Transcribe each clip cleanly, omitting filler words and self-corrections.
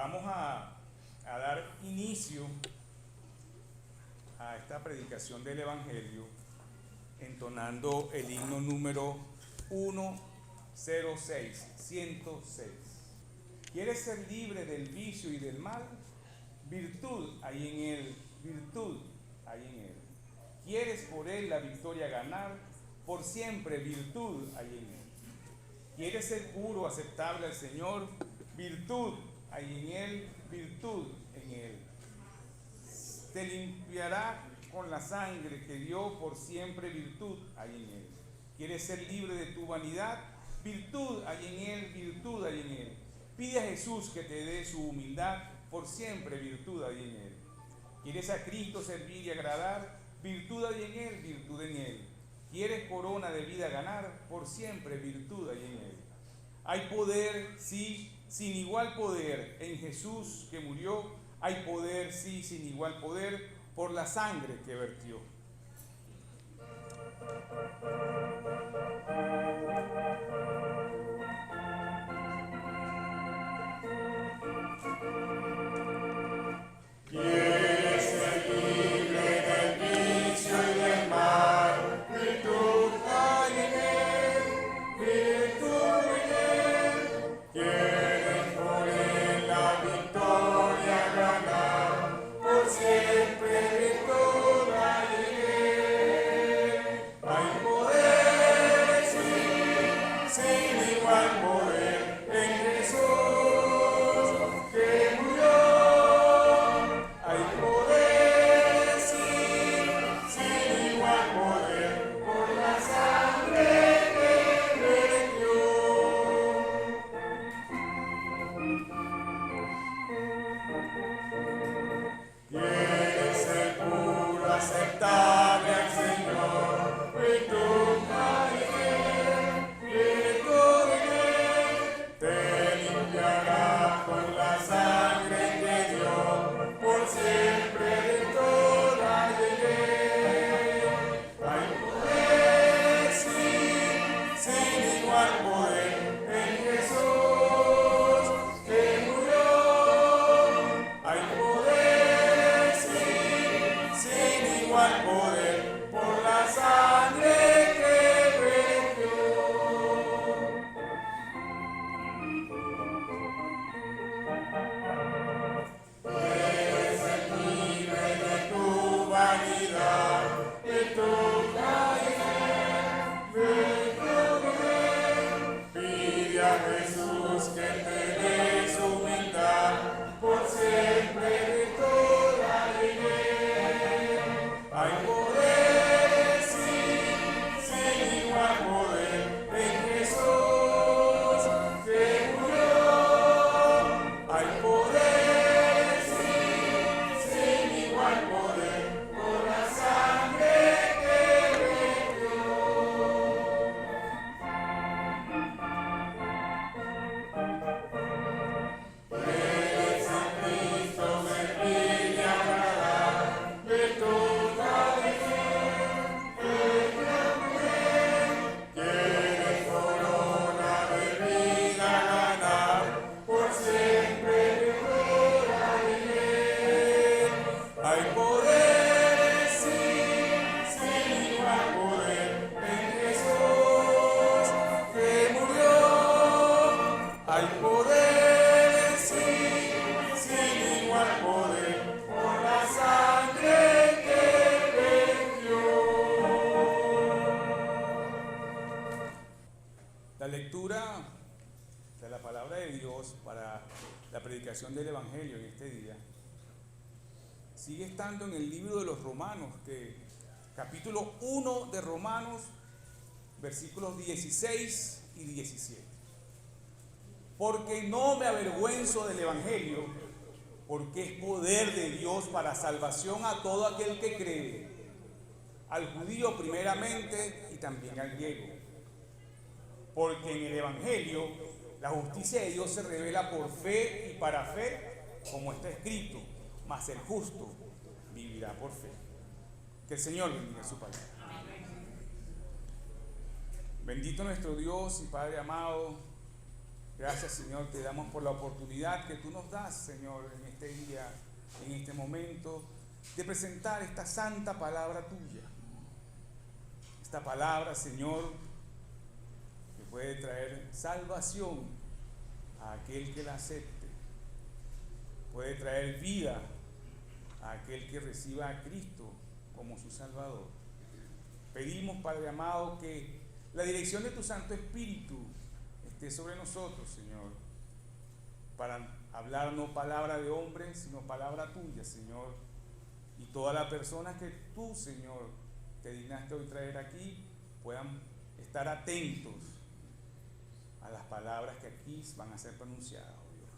Vamos a dar inicio a esta predicación del Evangelio entonando el himno número 106. ¿Quieres ser libre del vicio y del mal? Virtud hay en él, virtud hay en él. ¿Quieres por él la victoria ganar? Por siempre virtud hay en él. ¿Quieres ser puro, aceptable al Señor? Virtud hay en él, virtud en él. Te limpiará con la sangre que dio, por siempre virtud hay en él. ¿Quieres ser libre de tu vanidad? Virtud hay en él, virtud hay en él. Pide a Jesús que te dé su humildad, por siempre virtud hay en él. ¿Quieres a Cristo servir y agradar? Virtud hay en él, virtud en él. ¿Quieres corona de vida ganar? Por siempre virtud hay en él. Hay poder, sí, sin igual poder en Jesús que murió. Hay poder, sí, sin igual poder por la sangre que vertió. ¿Quieres ser libre del vicio y del mal? Virtud hay en él, virtud en él. ¿Quieres por él la victoria ganar? Por siempre virtud hay en él. Hay poder, sí, sin igual poder en Jesús que murió. Hay poder, sí, sin igual poder por la sangre que vertió. ¿Quieres ser puro, aceptable al Señor? Virtud hay en él, virtud en él. Te limpiará con la sangre que dio, por siempre virtud hay en él. Hay poder, sí, sin igual poder en Jesús que murió. Hay poder, sí, sin igual poder por la sangre que vertió. Quieres ser libre de tu vanidad, virtud hay en él, virtud en él. Pide a Jesús que te dé su humildad, por siempre virtud hay en él. Hay poder, sí, sin igual poder en Jesús que murió. Hay poder, sí, sin igual poder por la sangre que vertió. ¿Quieres a Cristo servir y agradar? Virtud hay en él, virtud en él. ¿Quieres corona de vida ganar? Por siempre virtud hay en él. Hay poder, sí, sin igual poder en Jesús que murió. Hay poder, sí, sin igual poder por la sangre que vertió. La lectura de la palabra de Dios para la predicación del Evangelio en este día sigue estando en el libro de los Romanos, capítulo 1 de Romanos, versículos 16 y 17. Porque no me avergüenzo del Evangelio, porque es poder de Dios para salvación a todo aquel que cree, al judío primeramente y también al griego. Porque en el Evangelio la justicia de Dios se revela por fe y para fe, como está escrito, mas el justo vivirá por fe. Que el Señor bendiga su palabra. Bendito nuestro Dios y Padre amado, Gracias, Señor, te damos por la oportunidad que tú nos das, Señor, en este día, en este momento, de presentar esta santa palabra tuya. Esta palabra, Señor, que puede traer salvación a aquel que la acepte. Puede traer vida a aquel que reciba a Cristo como su Salvador. Pedimos, Padre amado, que la dirección de tu Santo Espíritu esté sobre nosotros, Señor, para hablar no palabra de hombre, sino palabra tuya, Señor. Y todas las personas que tú, Señor, te dignaste hoy traer aquí, puedan estar atentos a las palabras que aquí van a ser pronunciadas, oh Dios.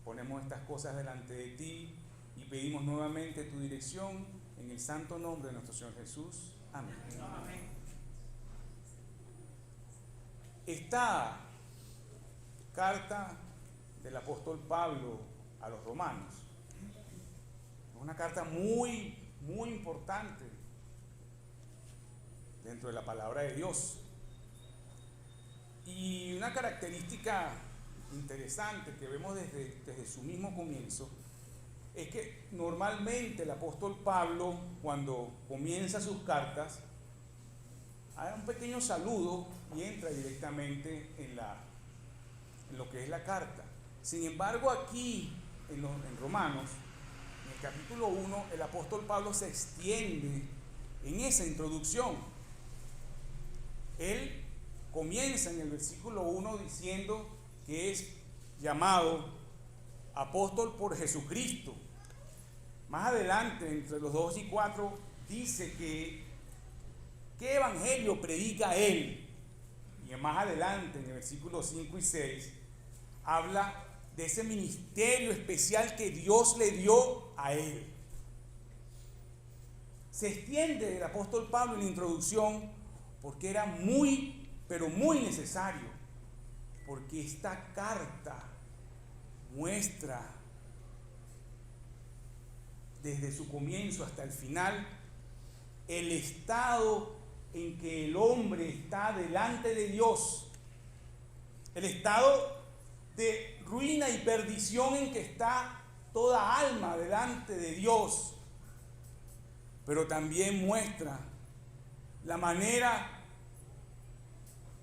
Ponemos estas cosas delante de ti y pedimos nuevamente tu dirección en el santo nombre de nuestro Señor Jesús. Amén. Amén. Esta carta del apóstol Pablo a los romanos es una carta muy, muy importante dentro de la palabra de Dios. Y una característica interesante que vemos desde su mismo comienzo es que normalmente el apóstol Pablo, cuando comienza sus cartas, hace un pequeño saludo y entra directamente en lo que es la carta. Sin embargo, aquí en Romanos, en el capítulo 1, el apóstol Pablo se extiende en esa introducción. Él comienza en el versículo 1 diciendo que es llamado apóstol por Jesucristo. Más adelante, entre los 2 y 4, dice que ¿qué evangelio predica él? Y más adelante, en el versículo 5 y 6, habla de ese ministerio especial que Dios le dio a él. Se extiende el apóstol Pablo en la introducción porque era muy, pero muy necesario, porque esta carta muestra desde su comienzo hasta el final el estado en que el hombre está delante de Dios, el estado de ruina y perdición en que está toda alma delante de Dios, pero también muestra la manera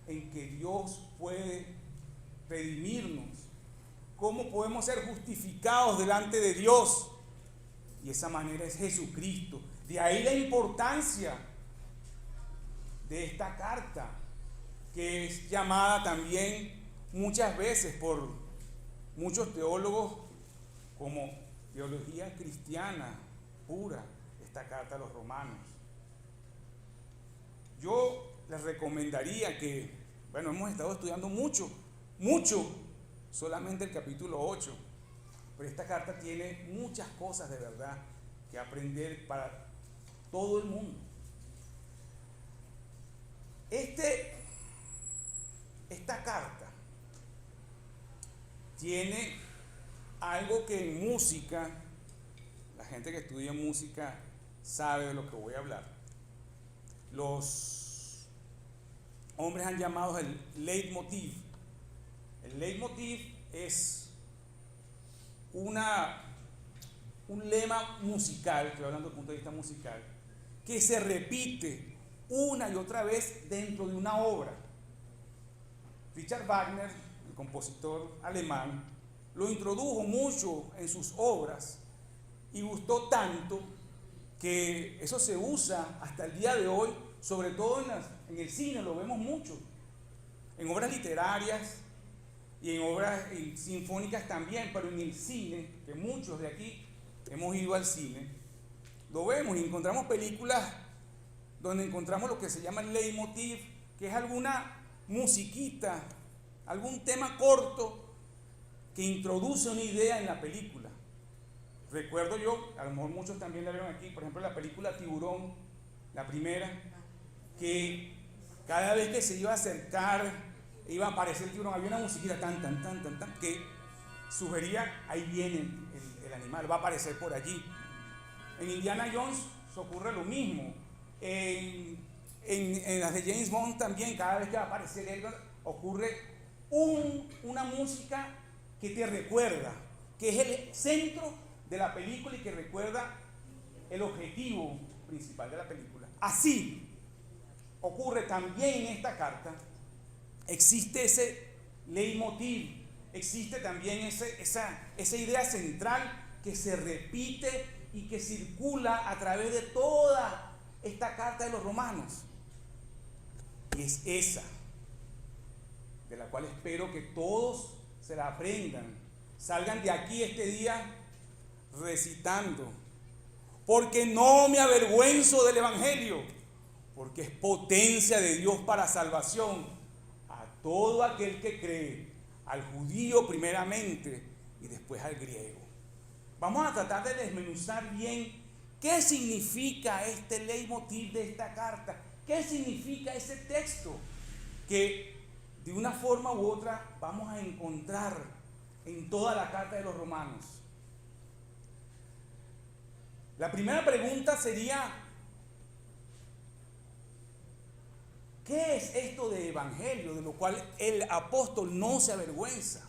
en que Dios puede redimirnos, cómo podemos ser justificados delante de Dios, y esa manera es Jesucristo. De ahí la importancia de esta carta, que es llamada también muchas veces por muchos teólogos como teología cristiana pura, esta carta a los romanos. Yo les recomendaría que, hemos estado estudiando mucho, solamente el capítulo 8, pero esta carta tiene muchas cosas de verdad que aprender para todo el mundo. Esta carta tiene algo que en música, la gente que estudia música sabe de lo que voy a hablar. Los hombres han llamado el leitmotiv. El leitmotiv es un lema musical, estoy hablando desde el punto de vista musical, que se repite una y otra vez dentro de una obra. Richard Wagner, el compositor alemán, lo introdujo mucho en sus obras y gustó tanto que eso se usa hasta el día de hoy, sobre todo en el cine, lo vemos mucho, en obras literarias y en obras sinfónicas también, pero en el cine, que muchos de aquí hemos ido al cine, lo vemos y encontramos películas donde encontramos lo que se llama el leitmotiv, que es alguna musiquita, algún tema corto que introduce una idea en la película. Recuerdo yo, a lo mejor muchos también la vieron aquí, por ejemplo la película Tiburón, la primera, que cada vez que se iba a acercar, iba a aparecer el tiburón, había una musiquita tan, que sugería, ahí viene el animal, va a aparecer por allí. En Indiana Jones se ocurre lo mismo. En las de James Bond también, cada vez que va a aparecer él, ocurre una música que te recuerda, que es el centro de la película y que recuerda el objetivo principal de la película. Así ocurre también en esta carta. Existe ese leitmotiv, existe también esa idea central que se repite y que circula a través de toda esta carta de los romanos. Y es esa, de la cual espero que todos se la aprendan, salgan de aquí este día recitando, porque no me avergüenzo del Evangelio, porque es potencia de Dios para salvación a todo aquel que cree, al judío primeramente y después al griego. Vamos a tratar de desmenuzar bien qué significa este leitmotiv de esta carta, qué significa ese texto que de una forma u otra vamos a encontrar en toda la carta de los romanos. La primera pregunta sería: ¿qué es esto de evangelio, de lo cual el apóstol no se avergüenza?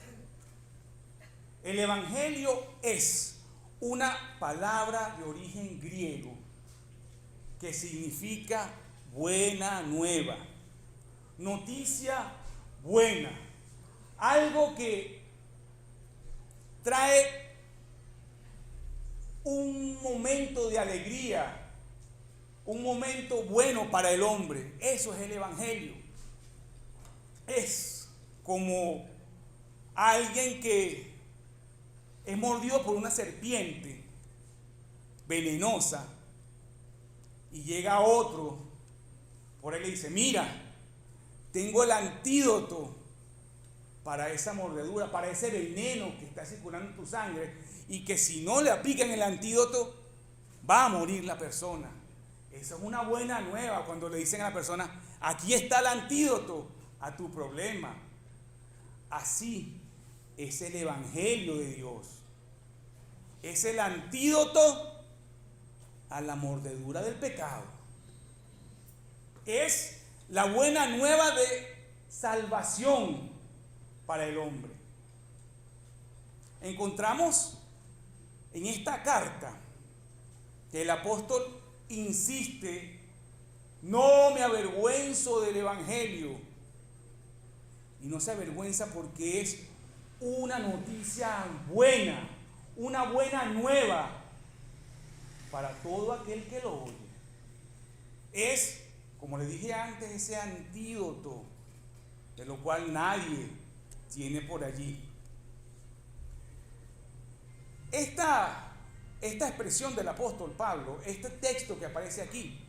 El evangelio es una palabra de origen griego que significa buena nueva, noticia buena, algo que trae un momento de alegría, un momento bueno para el hombre. Eso es el evangelio. Es como alguien que es mordido por una serpiente venenosa y llega otro por él y le dice: mira, tengo el antídoto para esa mordedura, para ese veneno que está circulando en tu sangre, y que si no le aplican el antídoto va a morir la persona. Esa es una buena nueva cuando le dicen a la persona: aquí está el antídoto a tu problema. Así es el evangelio de Dios. Es el antídoto a la mordedura del pecado. Es la buena nueva de salvación para el hombre. Encontramos en esta carta que el apóstol insiste: no me avergüenzo del evangelio. Y no se avergüenza porque es una noticia buena, una buena nueva para todo aquel que lo oye. Es, como le dije antes, ese antídoto de lo cual nadie tiene por allí. Esta expresión del apóstol Pablo, este texto que aparece aquí,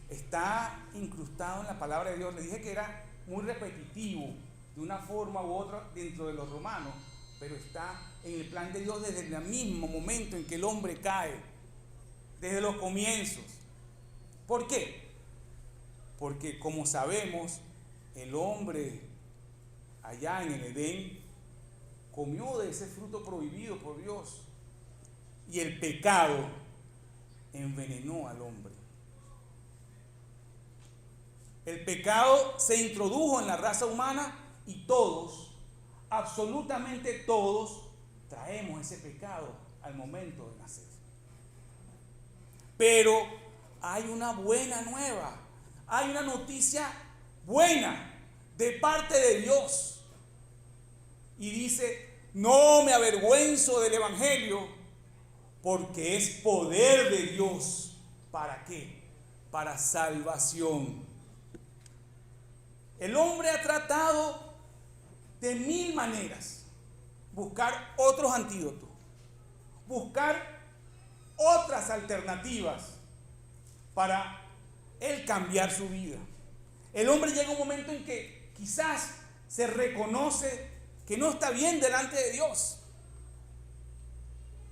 está incrustado en la palabra de Dios. Le dije que era muy repetitivo de una forma u otra dentro de los romanos, pero está en el plan de Dios desde el mismo momento en que el hombre cae, desde los comienzos. ¿Por qué? Porque, como sabemos, el hombre allá en el Edén comió de ese fruto prohibido por Dios, y el pecado envenenó al hombre. El pecado se introdujo en la raza humana y todos, absolutamente todos, traemos ese pecado al momento de nacer. Pero hay una buena nueva, hay una noticia buena de parte de Dios. Y dice: no me avergüenzo del evangelio, porque es poder de Dios. ¿Para qué? Para salvación. El hombre ha tratado de mil maneras buscar otros antídotos, buscar otras alternativas para él cambiar su vida. El hombre llega a un momento en que quizás se reconoce que no está bien delante de Dios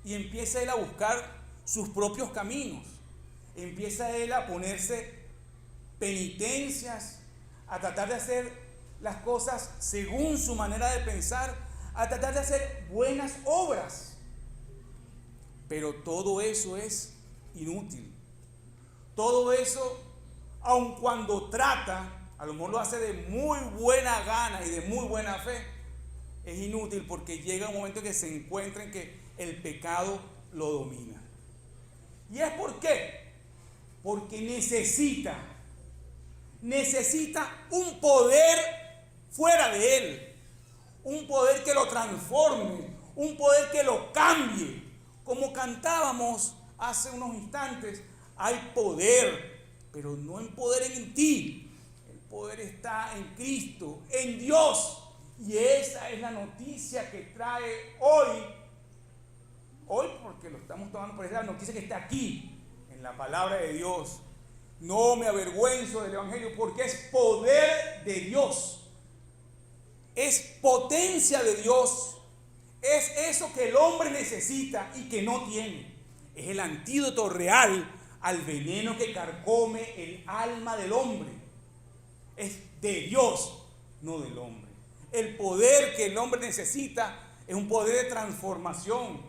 y empieza él a buscar sus propios caminos. Empieza él a ponerse penitencias, a tratar de hacer las cosas según su manera de pensar, a tratar de hacer buenas obras. Pero todo eso es inútil. Todo eso, aun cuando trata, a lo mejor lo hace de muy buena gana y de muy buena fe, es inútil porque llega un momento en que se encuentra en que el pecado lo domina. ¿Y es por qué? Porque necesita un poder fuera de él, un poder que lo transforme, un poder que lo cambie. Como cantábamos hace unos instantes, hay poder, pero no en poder en ti. El poder está en Cristo, en Dios. Y esa es la noticia que trae hoy porque lo estamos tomando por esa noticia que está aquí, en la palabra de Dios. No me avergüenzo del Evangelio porque es poder de Dios, es potencia de Dios, es eso que el hombre necesita y que no tiene. Es el antídoto real al veneno que carcome el alma del hombre. Es de Dios, no del hombre. El poder que el hombre necesita es un poder de transformación,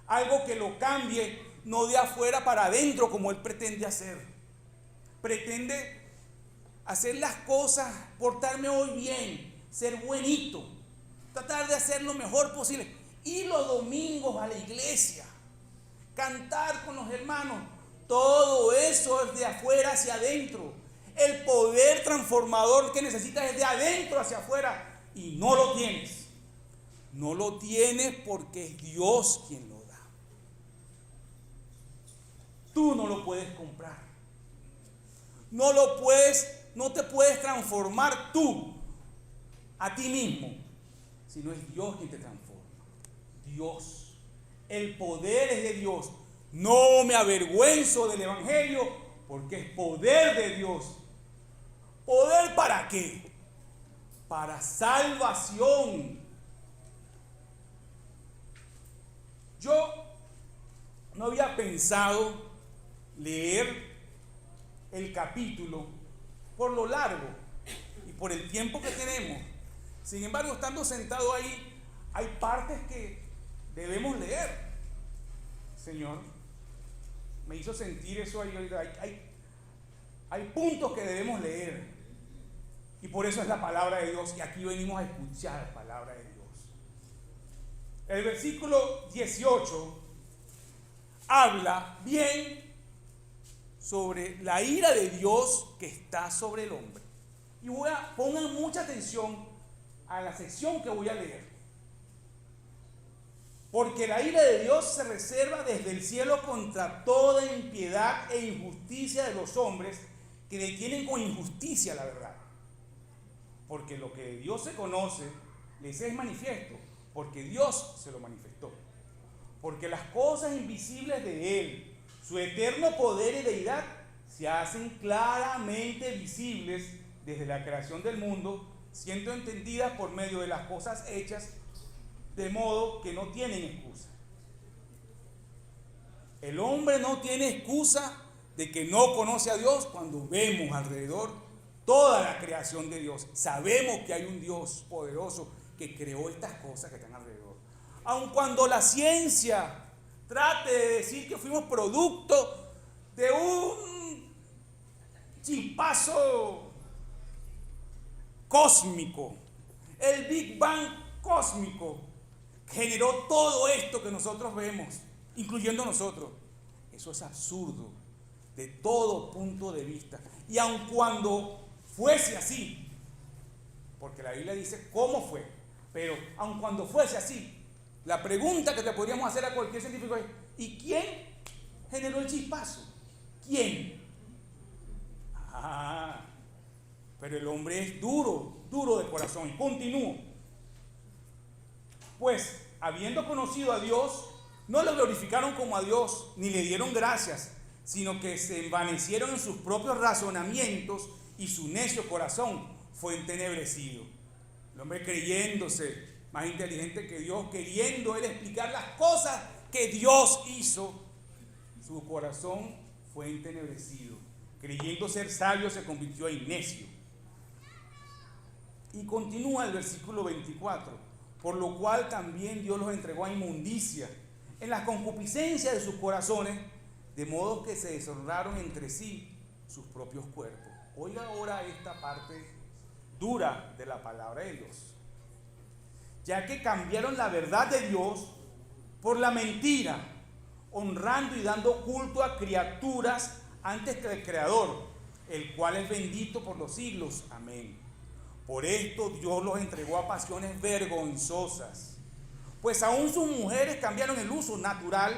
algo que lo cambie no de afuera para adentro como él pretende hacer. Pretende hacer las cosas, portarme hoy bien, ser buenito, tratar de hacer lo mejor posible. Ir los domingos a la iglesia, cantar con los hermanos, todo eso es de afuera hacia adentro. El poder transformador que necesitas es de adentro hacia afuera y no lo tienes. No lo tienes porque es Dios quien lo da. Tú no lo puedes comprar. No te puedes transformar tú a ti mismo, sino es Dios quien te transforma. Dios. El poder es de Dios. No me avergüenzo del Evangelio porque es poder de Dios. ¿Poder para qué? Para salvación. Yo no había pensado leer el capítulo por lo largo y por el tiempo que tenemos. Sin embargo, estando sentado ahí, hay partes que debemos leer. Señor, me hizo sentir eso ahí. Hay puntos que debemos leer. Y por eso es la palabra de Dios. Y aquí venimos a escuchar la palabra de Dios. El versículo 18 habla bien sobre la ira de Dios que está sobre el hombre. Y pongan mucha atención a la sección que voy a leer. Porque la ira de Dios se reserva desde el cielo contra toda impiedad e injusticia de los hombres que detienen con injusticia la verdad. Porque lo que de Dios se conoce les es manifiesto, porque Dios se lo manifestó. Porque las cosas invisibles de Él, su eterno poder y deidad, se hacen claramente visibles desde la creación del mundo, siendo entendidas por medio de las cosas hechas, de modo que no tienen excusa. El hombre no tiene excusa de que no conoce a Dios cuando vemos alrededor toda la creación de Dios. Sabemos que hay un Dios poderoso que creó estas cosas que están alrededor. Aun cuando la ciencia trate de decir que fuimos producto de un chispazo cósmico, el Big Bang cósmico generó todo esto que nosotros vemos, incluyendo nosotros. Eso es absurdo de todo punto de vista. Y aun cuando fuese así, porque la Biblia dice cómo fue, pero aun cuando fuese así, la pregunta que te podríamos hacer a cualquier científico es: ¿y quién generó el chispazo? ¿Quién? Pero el hombre es duro de corazón. Y continúo. Pues, habiendo conocido a Dios, no lo glorificaron como a Dios, ni le dieron gracias, sino que se envanecieron en sus propios razonamientos y su necio corazón fue entenebrecido. El hombre creyéndose más inteligente que Dios, queriendo él explicar las cosas que Dios hizo, su corazón fue entenebrecido. Creyendo ser sabio se convirtió en necio. Y continúa el versículo 24. Por lo cual también Dios los entregó a inmundicia en las concupiscencias de sus corazones, de modo que se deshonraron entre sí sus propios cuerpos. Oiga ahora esta parte dura de la palabra de Dios, ya que cambiaron la verdad de Dios por la mentira, honrando y dando culto a criaturas antes que al Creador, el cual es bendito por los siglos. Amén. Por esto Dios los entregó a pasiones vergonzosas, pues aún sus mujeres cambiaron el uso natural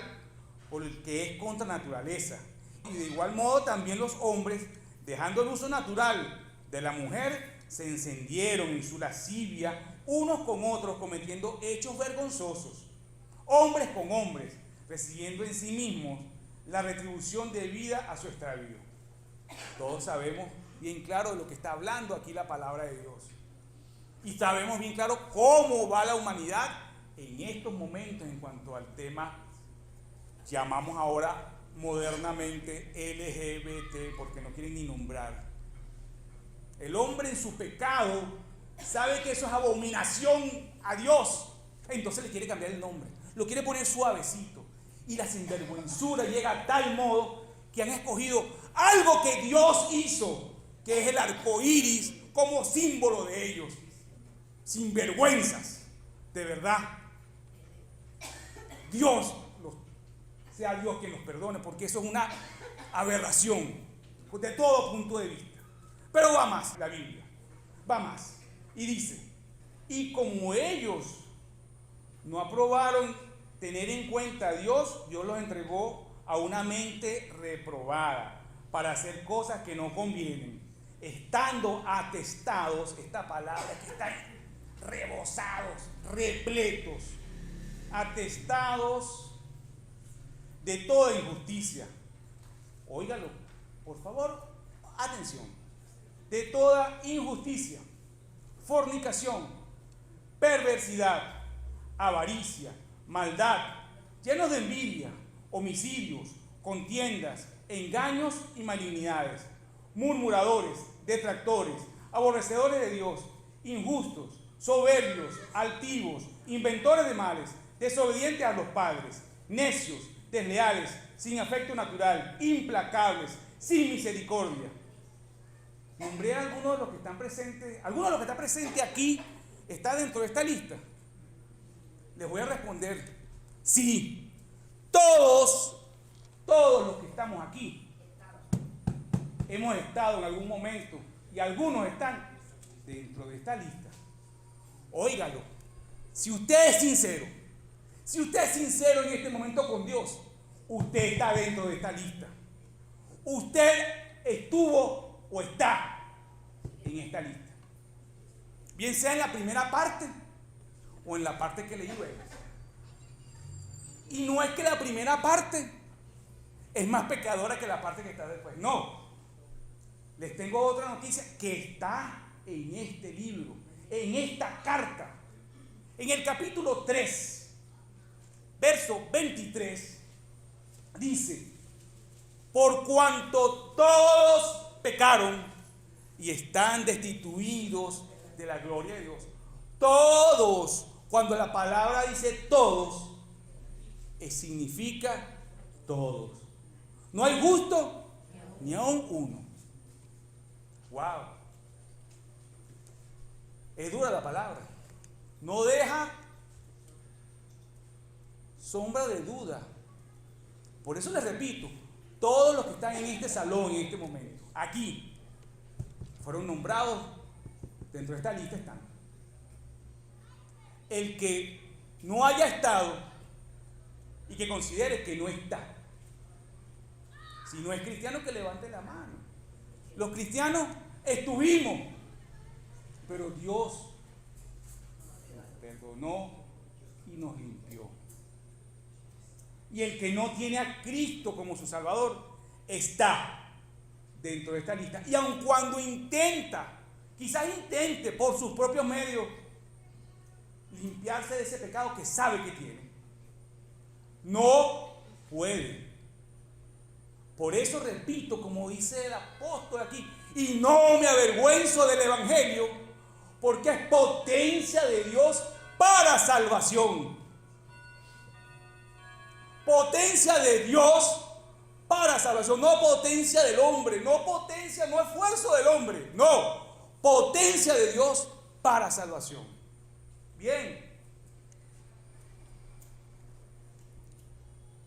por el que es contra naturaleza. Y de igual modo también los hombres, dejando el uso natural de la mujer, se encendieron en su lascivia unos con otros, cometiendo hechos vergonzosos, hombres con hombres, recibiendo en sí mismos la retribución debida a su extravío. Todos sabemos bien claro de lo que está hablando aquí la palabra de Dios. Y sabemos bien claro cómo va la humanidad en estos momentos en cuanto al tema llamamos ahora modernamente LGBT, porque no quieren ni nombrar. El hombre en su pecado sabe que eso es abominación a Dios, entonces le quiere cambiar el nombre, lo quiere poner suavecito, y la sinvergüenzura llega a tal modo que han escogido algo que Dios hizo, que es el arco iris, como símbolo de ellos. Sinvergüenzas, de verdad. Sea Dios quien nos perdone, porque eso es una aberración de todo punto de vista. Pero va más la Biblia, va más. Y dice, y como ellos no aprobaron tener en cuenta a Dios, Dios los entregó a una mente reprobada para hacer cosas que no convienen, estando atestados, esta palabra que están rebosados, repletos, atestados de toda injusticia. Óigalo, por favor, atención. De toda injusticia, fornicación, perversidad, avaricia, maldad, llenos de envidia, homicidios, contiendas, engaños y malignidades, murmuradores, detractores, aborrecedores de Dios, injustos, soberbios, altivos, inventores de males, desobedientes a los padres, necios, desleales, sin afecto natural, implacables, sin misericordia. Nombré a algunos de los que están presentes. ¿Alguno de los que está presente aquí está dentro de esta lista? Les voy a responder, sí. Todos los que estamos aquí hemos estado en algún momento, y algunos están dentro de esta lista. Óigalo, si usted es sincero en este momento con Dios, usted está dentro de esta lista. Usted estuvo o está en esta lista, bien sea en la primera parte o en la parte que leí luego. Y no es que la primera parte es más pecadora que la parte que está después, no. Les tengo otra noticia que está en este libro, en esta carta, en el capítulo 3, verso 23, dice: por cuanto todos pecaron y están destituidos de la gloria de Dios. Todos, cuando la palabra dice todos, significa todos. No hay justo ni aun uno. Wow. Es dura la palabra. No deja sombra de duda. Por eso les repito, todos los que están en este salón en este momento, aquí, fueron nombrados dentro de esta lista, están. El que no haya estado y que considere que no está, si no es cristiano, que levante la mano. Los cristianos estuvimos, pero Dios nos perdonó y nos limpió. Y el que no tiene a Cristo como su Salvador está dentro de esta lista. Y aun cuando quizás intente por sus propios medios limpiarse de ese pecado que sabe que tiene, no puede. Por eso repito, como dice el apóstol aquí, y no me avergüenzo del evangelio, porque es potencia de Dios para salvación. Potencia de Dios para salvación, no potencia del hombre, no esfuerzo del hombre, no, potencia de Dios para salvación. Bien.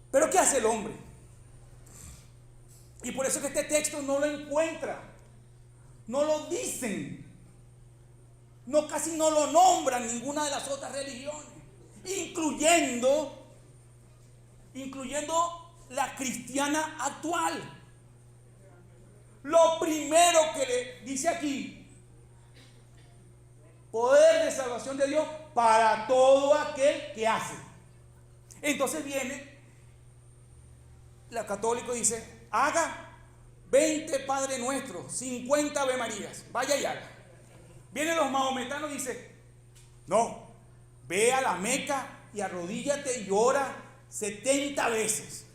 Pero ¿qué hace el hombre? Y por eso es que este texto no lo encuentra, no lo dicen, casi no lo nombran ninguna de las otras religiones, incluyendo la cristiana actual. Lo primero que le dice aquí, poder de salvación de Dios para todo aquel que hace. Entonces viene la católica y dice, haga 20 Padre Nuestros, 50 Ave Marías, vaya y haga. Vienen los mahometanos y dicen, no, ve a la Meca y arrodíllate y ora 70 veces.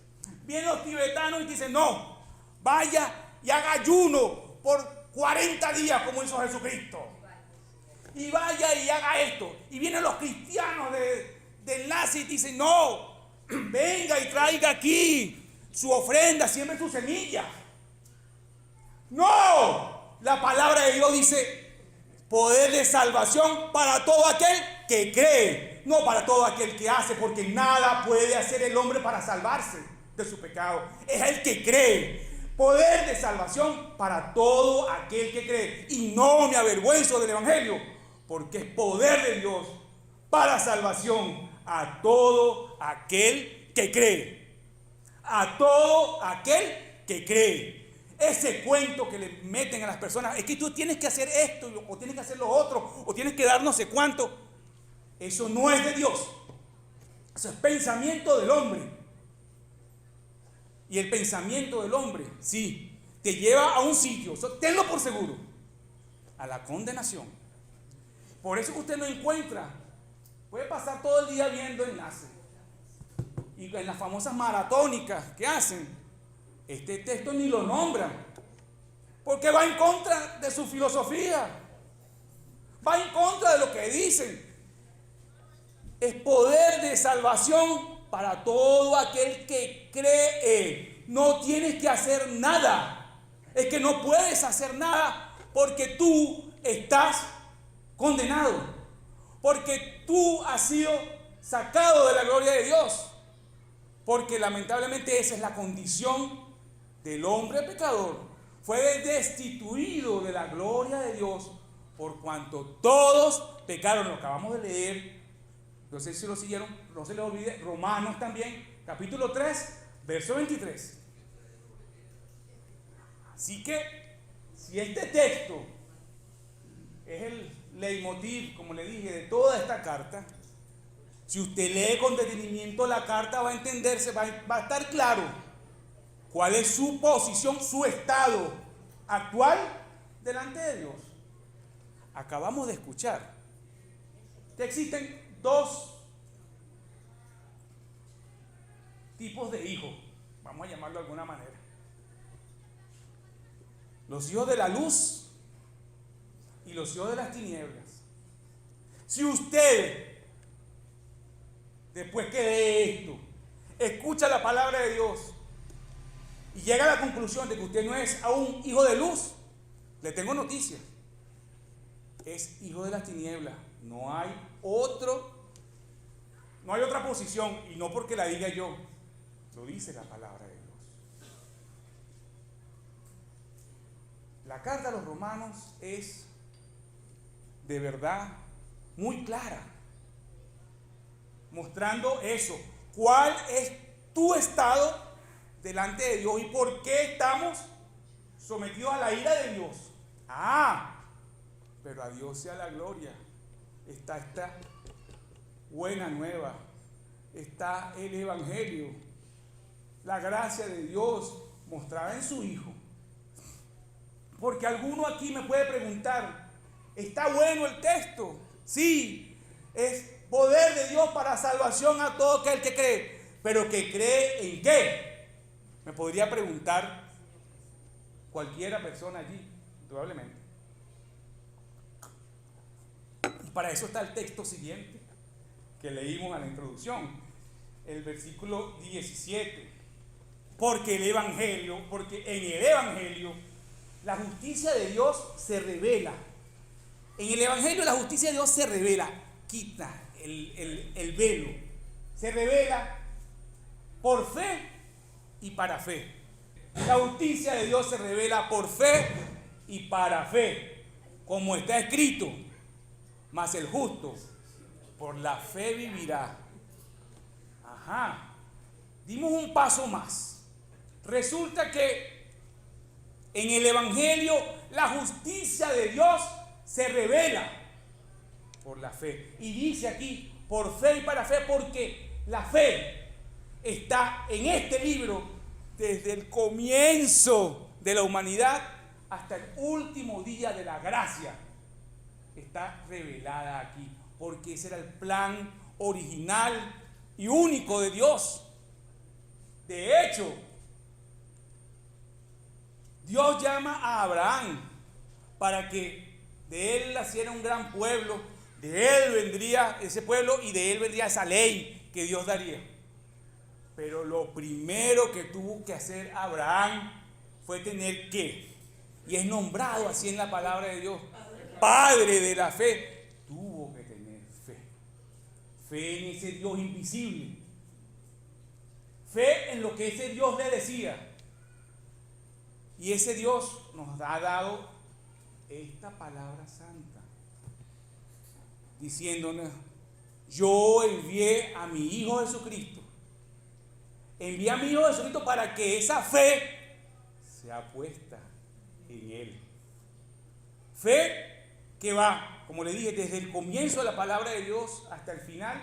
Vienen los tibetanos y dicen, no, vaya y haga ayuno por 40 días como hizo Jesucristo. Y vaya y haga esto. Y vienen los cristianos del nazi y dicen, no, venga y traiga aquí su ofrenda, siembre su semilla. No, la palabra de Dios dice poder de salvación para todo aquel que cree, no para todo aquel que hace, porque nada puede hacer el hombre para salvarse de su pecado. Es el que cree. Poder de salvación para todo aquel que cree. Y no me avergüenzo del evangelio, porque es poder de Dios para salvación a todo aquel que cree. A todo aquel que cree. Ese cuento que le meten a las personas, es que tú tienes que hacer esto, o tienes que hacer lo otro, o tienes que dar no sé cuánto. Eso no es de Dios. Eso es pensamiento del hombre. Y el pensamiento del hombre, sí, te lleva a un sitio, tenlo por seguro, a la condenación. Por eso que usted no encuentra, puede pasar todo el día viendo enlaces. Y en las famosas maratónicas que hacen, este texto ni lo nombran, porque va en contra de su filosofía, va en contra de lo que dicen. Es poder de salvación para todo aquel que cree. No tienes que hacer nada. Es que no puedes hacer nada porque tú estás condenado. Porque tú has sido sacado de la gloria de Dios. Porque lamentablemente esa es la condición del hombre pecador. Fue destituido de la gloria de Dios por cuanto todos pecaron. Lo acabamos de leer. No sé si lo siguieron, no se les olvide, Romanos también, capítulo 3, verso 23. Así que, si este texto es el leitmotiv, como le dije, de toda esta carta, si usted lee con detenimiento la carta, va a entenderse, va a estar claro cuál es su posición, su estado actual delante de Dios. Acabamos de escuchar que existen dos tipos de hijos, vamos a llamarlo de alguna manera. Los hijos de la luz y los hijos de las tinieblas. Si usted, después que lee esto, escucha la palabra de Dios y llega a la conclusión de que usted no es aún hijo de luz, le tengo noticias. Es hijo de las tinieblas. No hay otra posición, y no porque la diga yo, lo dice la palabra de Dios. La carta a los romanos es de verdad muy clara, mostrando eso, cuál es tu estado delante de Dios y por qué estamos sometidos a la ira de Dios. Pero a Dios sea la gloria. Está esta buena nueva, está el evangelio, la gracia de Dios mostrada en su Hijo. Porque alguno aquí me puede preguntar, ¿está bueno el texto? Sí, es poder de Dios para salvación a todo aquel que cree. Pero ¿que cree en qué? Me podría preguntar cualquiera persona allí, probablemente. Para eso está el texto siguiente que leímos a la introducción, el versículo 17. Porque en el Evangelio la justicia de Dios se revela En el Evangelio la justicia de Dios se revela, quita el velo, se revela por fe y para fe. La justicia de Dios se revela por fe y para fe, como está escrito, mas el justo por la fe vivirá. Ajá, dimos un paso más. Resulta que en el Evangelio la justicia de Dios se revela por la fe. Y dice aquí, por fe y para fe, porque la fe está en este libro desde el comienzo de la humanidad hasta el último día de la gracia. Está revelada aquí, porque ese era el plan original y único de Dios. De hecho, Dios llama a Abraham para que de él naciera un gran pueblo, de él vendría ese pueblo y de él vendría esa ley que Dios daría. Pero lo primero que tuvo que hacer Abraham fue tener que, y es nombrado así en la palabra de Dios, Padre de la fe. Tuvo que tener fe. Fe en ese Dios invisible. Fe en lo que ese Dios le decía. Y ese Dios nos ha dado esta palabra santa, diciéndonos: yo envié a mi Hijo Jesucristo. Envié a mi Hijo Jesucristo para que esa fe sea puesta en Él. Fe que va, como le dije, desde el comienzo de la palabra de Dios hasta el final.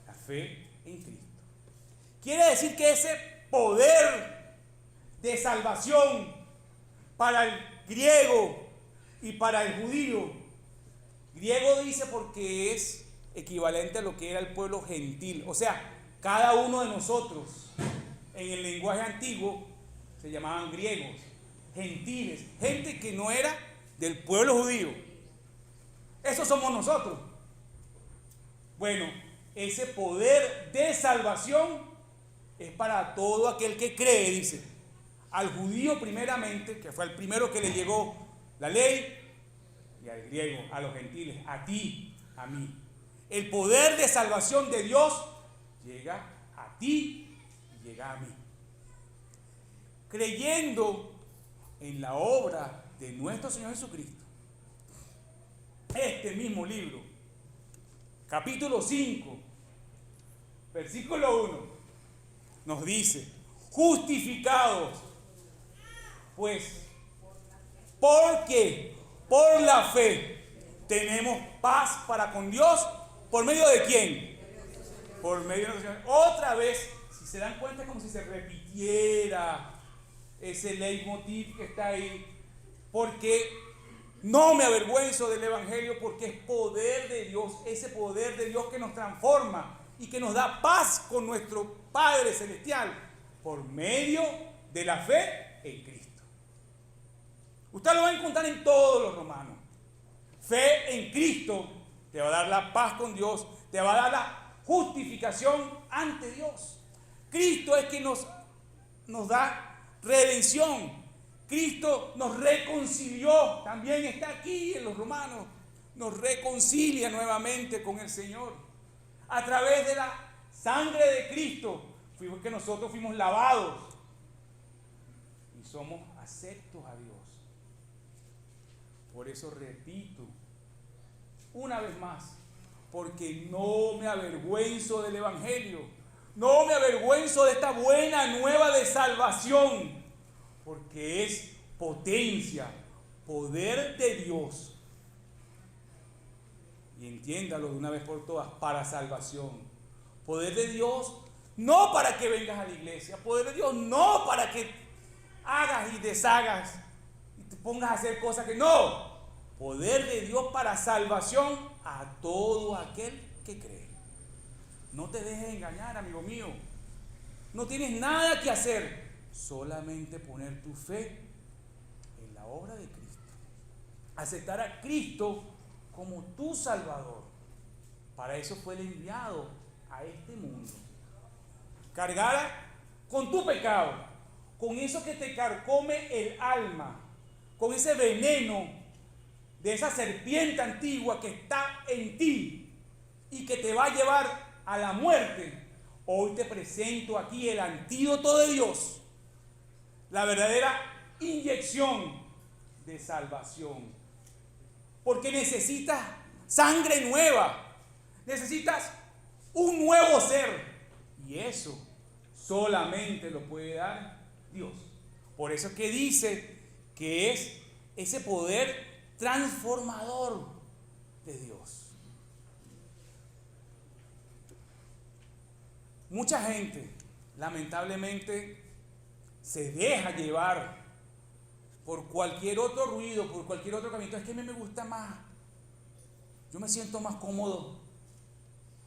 La fe en Cristo. Quiere decir que ese poder de salvación para el griego y para el judío, griego dice porque es equivalente a lo que era el pueblo gentil, o sea, cada uno de nosotros en el lenguaje antiguo se llamaban griegos, gentiles, gente que no era del pueblo judío. Esos somos nosotros. Bueno, ese poder de salvación es para todo aquel que cree, dice. Al judío primeramente, que fue el primero que le llegó la ley, y al griego, a los gentiles, a ti, a mí. El poder de salvación de Dios llega a ti y llega a mí. Creyendo en la obra de nuestro Señor Jesucristo, este mismo libro, capítulo 5, versículo 1, nos dice: justificados, pues, porque por la fe tenemos paz para con Dios. ¿Por medio de quién? Por medio de nuestro Señor. Otra vez, si se dan cuenta, es como si se repitiera ese leitmotiv que está ahí. Porque no me avergüenzo del Evangelio, porque es poder de Dios, ese poder de Dios que nos transforma y que nos da paz con nuestro Padre Celestial por medio de la fe en Cristo. Usted lo va a encontrar en todos los romanos. Fe en Cristo te va a dar la paz con Dios, te va a dar la justificación ante Dios. Cristo es quien nos da redención. Cristo nos reconcilió, también está aquí en los romanos, nos reconcilia nuevamente con el Señor. A través de la sangre de Cristo fuimos que nosotros fuimos lavados y somos aceptos a Dios. Por eso repito una vez más, porque no me avergüenzo del Evangelio, no me avergüenzo de esta buena nueva de salvación, porque es potencia, poder de Dios. Y entiéndalo de una vez por todas, para salvación. Poder de Dios no para que vengas a la iglesia, poder de Dios no para que hagas y deshagas y te pongas a hacer cosas que no. Poder de Dios para salvación a todo aquel que cree. No te dejes engañar, amigo mío. No tienes nada que hacer, solamente poner tu fe en la obra de Cristo. Aceptar a Cristo como tu Salvador. Para eso fue el enviado a este mundo. Cargar con tu pecado, con eso que te carcome el alma, con ese veneno de esa serpiente antigua que está en ti y que te va a llevar a la muerte, hoy te presento aquí el antídoto de Dios, la verdadera inyección de salvación. Porque necesitas sangre nueva, necesitas un nuevo ser, y eso solamente lo puede dar Dios. Por eso es que dice que es ese poder transformador de Dios. Mucha gente, lamentablemente, se deja llevar por cualquier otro ruido, por cualquier otro camino. Es que a mí me gusta más, yo me siento más cómodo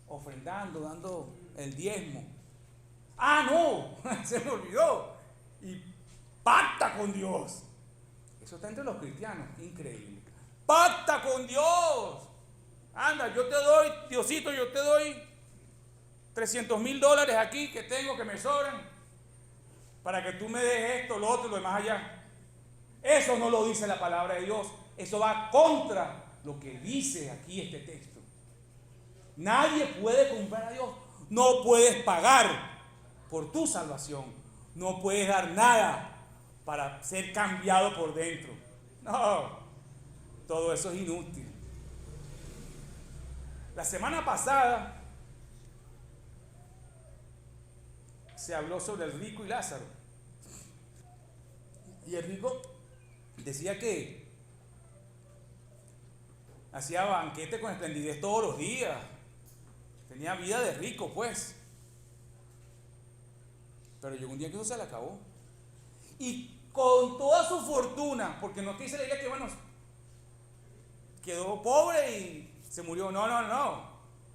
ofrendando, dando el diezmo. Ah, no, se me olvidó. Y pacta con Dios. Eso está entre los cristianos, increíble. Pacta con Dios. Anda, yo te doy, Diosito, yo te doy $300,000 aquí que tengo, que me sobran, para que tú me des esto, lo otro y lo demás allá. Eso no lo dice la palabra de Dios. Eso va contra lo que dice aquí este texto. Nadie puede comprar a Dios. No puedes pagar por tu salvación. No puedes dar nada para ser cambiado por dentro. No, todo eso es inútil. La semana pasada se habló sobre el rico y Lázaro. Y el rico decía que hacía banquete con esplendidez todos los días. Tenía vida de rico, pues. Pero llegó un día que eso se le acabó. Y con toda su fortuna, porque no quise la idea que, bueno, quedó pobre y se murió. No.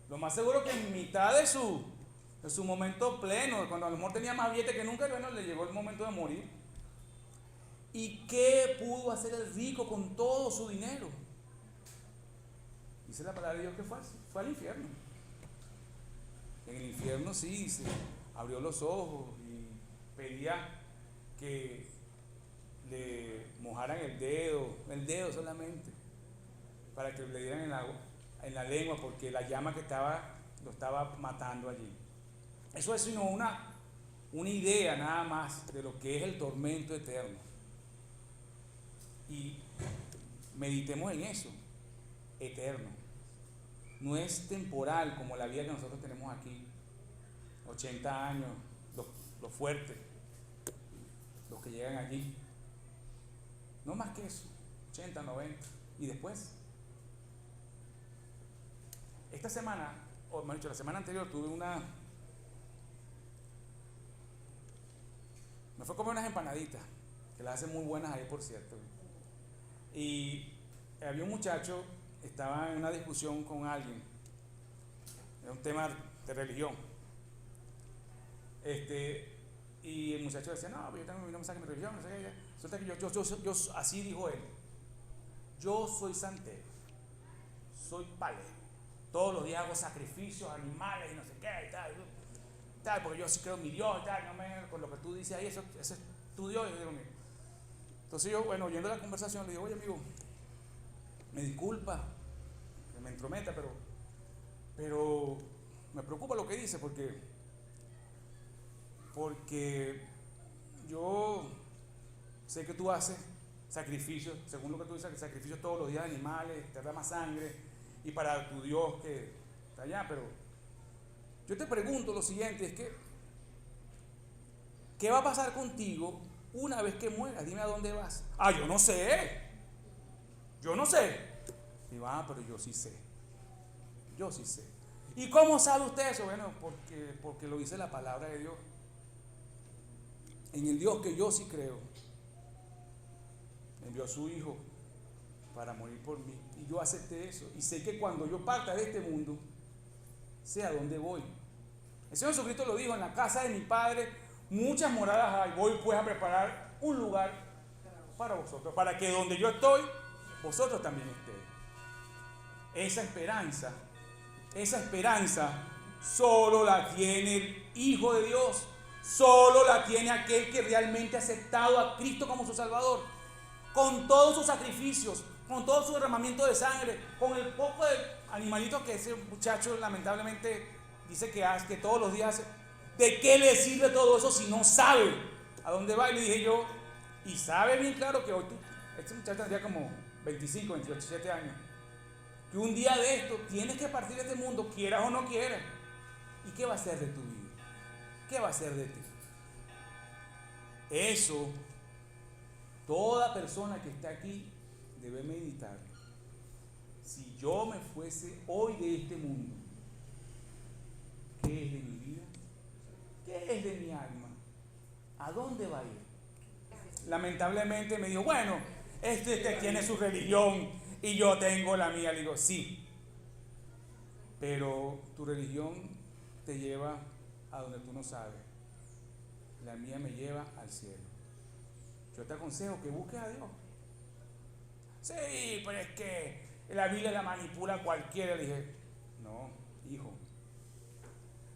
Lo más seguro que en mitad de su momento pleno, cuando a lo mejor tenía más billete que nunca, bueno, le llegó el momento de morir. ¿Y qué pudo hacer el rico con todo su dinero? Dice la palabra de Dios que fue al infierno. En el infierno sí, se abrió los ojos y pedía que le mojaran el dedo solamente, para que le dieran en la lengua, porque la llama que lo estaba matando allí. Eso es sino una idea nada más de lo que es el tormento eterno. Y meditemos en eso, eterno. No es temporal como la vida que nosotros tenemos aquí. 80 años, los fuertes, los que llegan allí. No más que eso, 80, 90. Y después, esta semana, o mejor dicho, la semana anterior tuve me fue a comer unas empanaditas, que las hacen muy buenas ahí, por cierto. Y había un muchacho, estaba en una discusión con alguien, era un tema de religión. Y el muchacho decía, no, yo tengo mi mensaje de mi religión, no sé qué. Resulta que yo, así dijo él, yo soy santero, soy palero, todos los días hago sacrificios, animales y no sé qué y tal, porque yo sí creo en mi Dios y tal, no me, con lo que tú dices ahí, ese es tu Dios, y yo digo, mío. Entonces yo, bueno, oyendo la conversación, le digo, oye amigo, me disculpa que me entrometa, pero me preocupa lo que dice, porque yo sé que tú haces sacrificios, según lo que tú dices, sacrificios todos los días de animales, te derramas sangre, y para tu Dios que está allá, pero yo te pregunto lo siguiente, es que, ¿qué va a pasar contigo una vez que mueras? Dime a dónde vas. Ah, yo no sé. Digo, pero yo sí sé. ¿Y cómo sabe usted eso? Bueno, porque lo dice la palabra de Dios. En el Dios que yo sí creo, envió a su Hijo para morir por mí. Y yo acepté eso. Y sé que cuando yo parta de este mundo, sé a dónde voy. El Señor Jesucristo lo dijo, en la casa de mi Padre muchas moradas hay. Voy pues a preparar un lugar para vosotros, para que donde yo estoy, vosotros también estéis. Esa esperanza solo la tiene el Hijo de Dios. Solo la tiene aquel que realmente ha aceptado a Cristo como su Salvador. Con todos sus sacrificios, con todo su derramamiento de sangre, con el poco de animalitos que ese muchacho lamentablemente dice que hace, que todos los días hace. ¿De qué le sirve todo eso si no sabe a dónde va? Y le dije yo, y sabe bien claro que hoy este muchacho tendría como 25, 28, 27 años, que un día de esto tienes que partir de este mundo, quieras o no quieras. ¿Y qué va a hacer de tu vida? ¿Qué va a hacer de ti? Eso, toda persona que está aquí debe meditar. Si yo me fuese hoy de este mundo, ¿qué es de mi vida? ¿Qué es de mi alma? ¿A dónde va a ir? Lamentablemente me dijo, bueno, este tiene su religión y yo tengo la mía. Le digo, sí, pero tu religión te lleva a donde tú no sabes. La mía me lleva al cielo. Yo te aconsejo que busques a Dios. Sí, pero es que la Biblia la manipula cualquiera. Le dije, no, hijo.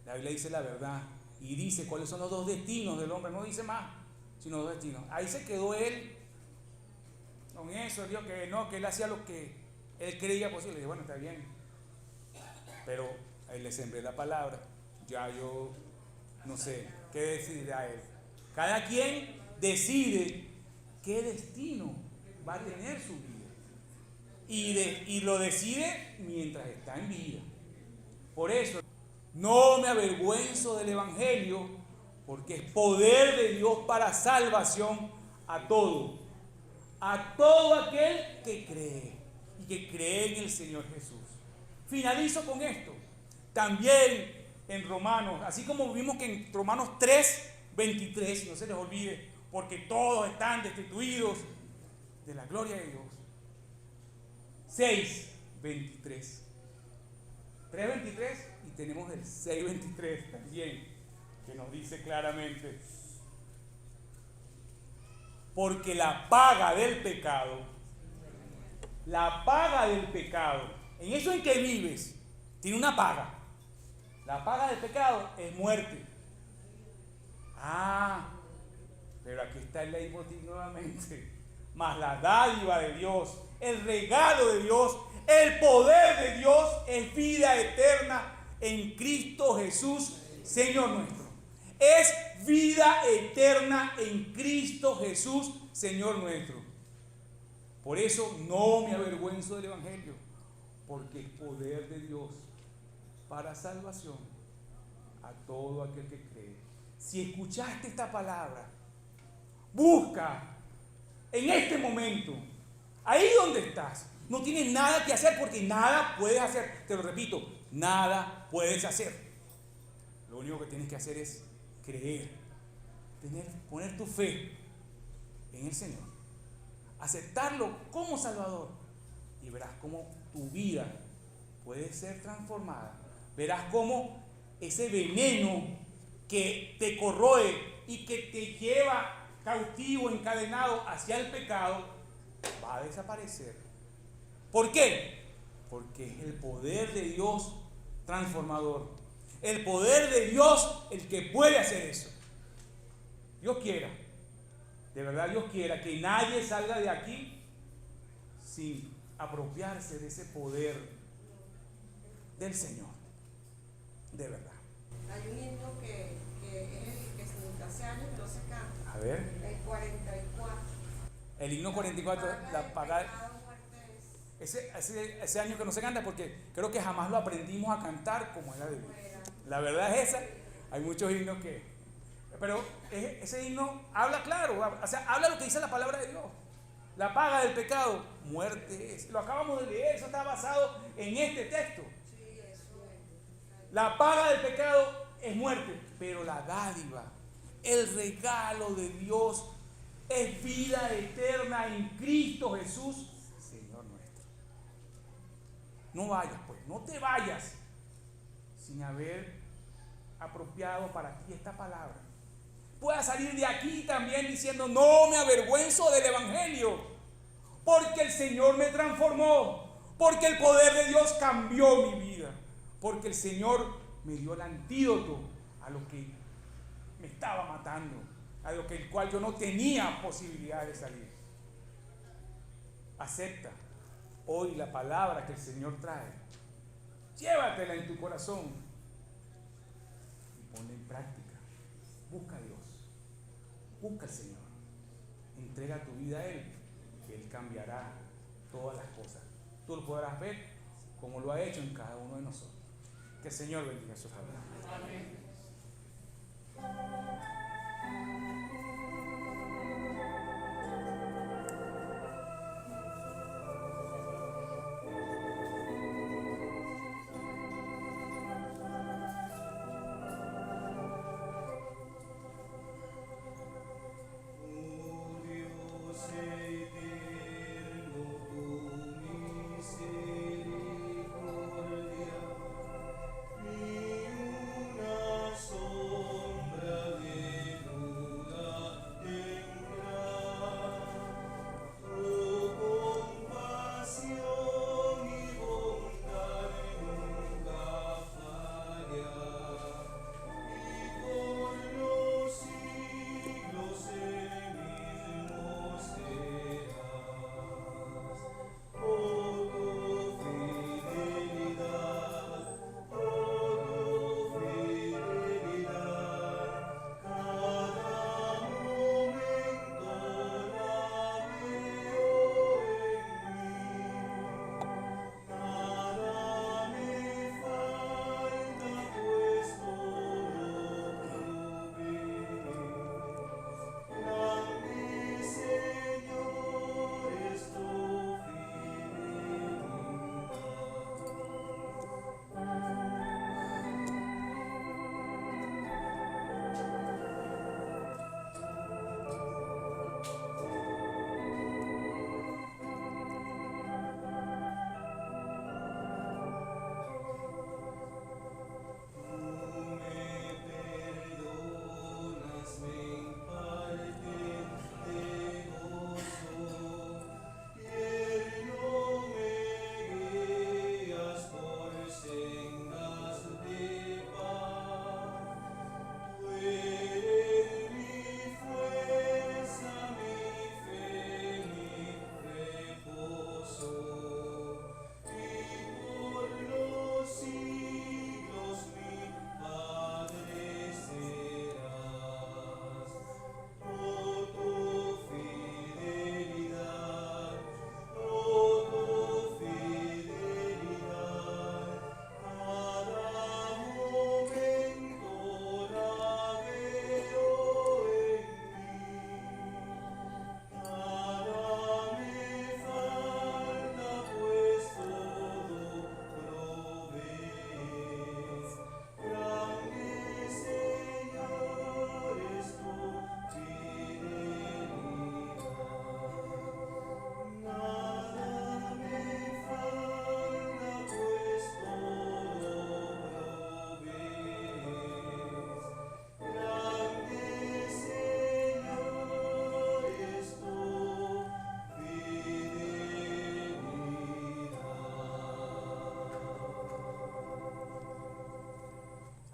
La Biblia dice la verdad y dice cuáles son los dos destinos del hombre. No dice más, sino dos destinos. Ahí se quedó él con eso. Dijo que no, que él hacía lo que él creía posible. Le dije, bueno, está bien. Pero ahí le sembré la palabra. Ya yo no sé qué decidirá él. Cada quien decide qué destino va a tener su vida. Y lo decide mientras está en vida. Por eso, no me avergüenzo del Evangelio, porque es poder de Dios para salvación a todo aquel que cree y que cree en el Señor Jesús. Finalizo con esto. También en Romanos, así como vimos que en Romanos 3:23, no se les olvide, porque todos están destituidos de la gloria de Dios. 6:23. 3:23 y tenemos el 6:23 también, que nos dice claramente, porque la paga del pecado, en eso en que vives, tiene una paga. La paga del pecado es muerte. Pero aquí está el leitmotiv nuevamente. Mas la dádiva de Dios, el regalo de Dios, el poder de Dios es vida eterna en Cristo Jesús, Señor nuestro. Es vida eterna en Cristo Jesús, Señor nuestro. Por eso no me avergüenzo del Evangelio, porque es poder de Dios para salvación a todo aquel que cree. Si escuchaste esta palabra, busca en este momento, ahí donde estás. No tienes nada que hacer porque nada puedes hacer. Te lo repito, nada puedes hacer. Lo único que tienes que hacer es creer, poner tu fe en el Señor, aceptarlo como Salvador y verás cómo tu vida puede ser transformada. Verás cómo ese veneno que te corroe y que te lleva cautivo, encadenado hacia el pecado, va a desaparecer. ¿Por qué? Porque es el poder de Dios transformador. El poder de Dios el que puede hacer eso. Dios quiera, de verdad Dios quiera que nadie salga de aquí sin apropiarse de ese poder del Señor. De verdad. Hay un himno que es el que hace años no se canta. A ver. El 44. El himno 44, la paga. Pecado, muerte Ese año que no se canta porque creo que jamás lo aprendimos a cantar como era debido. La verdad es esa. Hay muchos himnos que... Pero ese himno habla claro, o sea, habla lo que dice la palabra de Dios. La paga del pecado, muerte es. Lo acabamos de leer, eso está basado en este texto. Sí, eso es. La paga del pecado es muerte, pero la dádiva, el regalo de Dios es vida eterna en Cristo Jesús, Señor nuestro. No vayas, pues, no te vayas sin haber apropiado para ti esta palabra. Puedas salir de aquí también diciendo, no me avergüenzo del Evangelio, porque el Señor me transformó, porque el poder de Dios cambió mi vida, porque el Señor me dio el antídoto a lo que me estaba matando, a lo que el cual yo no tenía posibilidad de salir. Acepta hoy la palabra que el Señor trae, llévatela en tu corazón y ponla en práctica. Busca a Dios, busca al Señor, entrega tu vida a Él, que Él cambiará todas las cosas. Tú lo podrás ver como lo ha hecho en cada uno de nosotros. Que el Señor bendiga su palabra. Amén.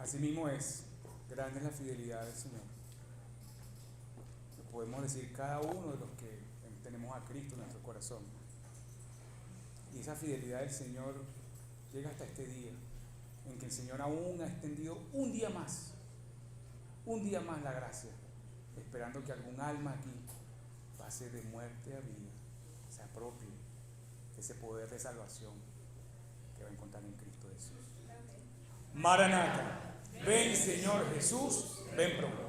Así mismo es, grande es la fidelidad del Señor. Lo podemos decir cada uno de los que tenemos a Cristo en nuestro corazón. Y esa fidelidad del Señor llega hasta este día, en que el Señor aún ha extendido un día más la gracia, esperando que algún alma aquí pase de muerte a vida, se apropie de ese poder de salvación que va a encontrar en Cristo Jesús. Maranata, ven Señor Jesús, ven pronto.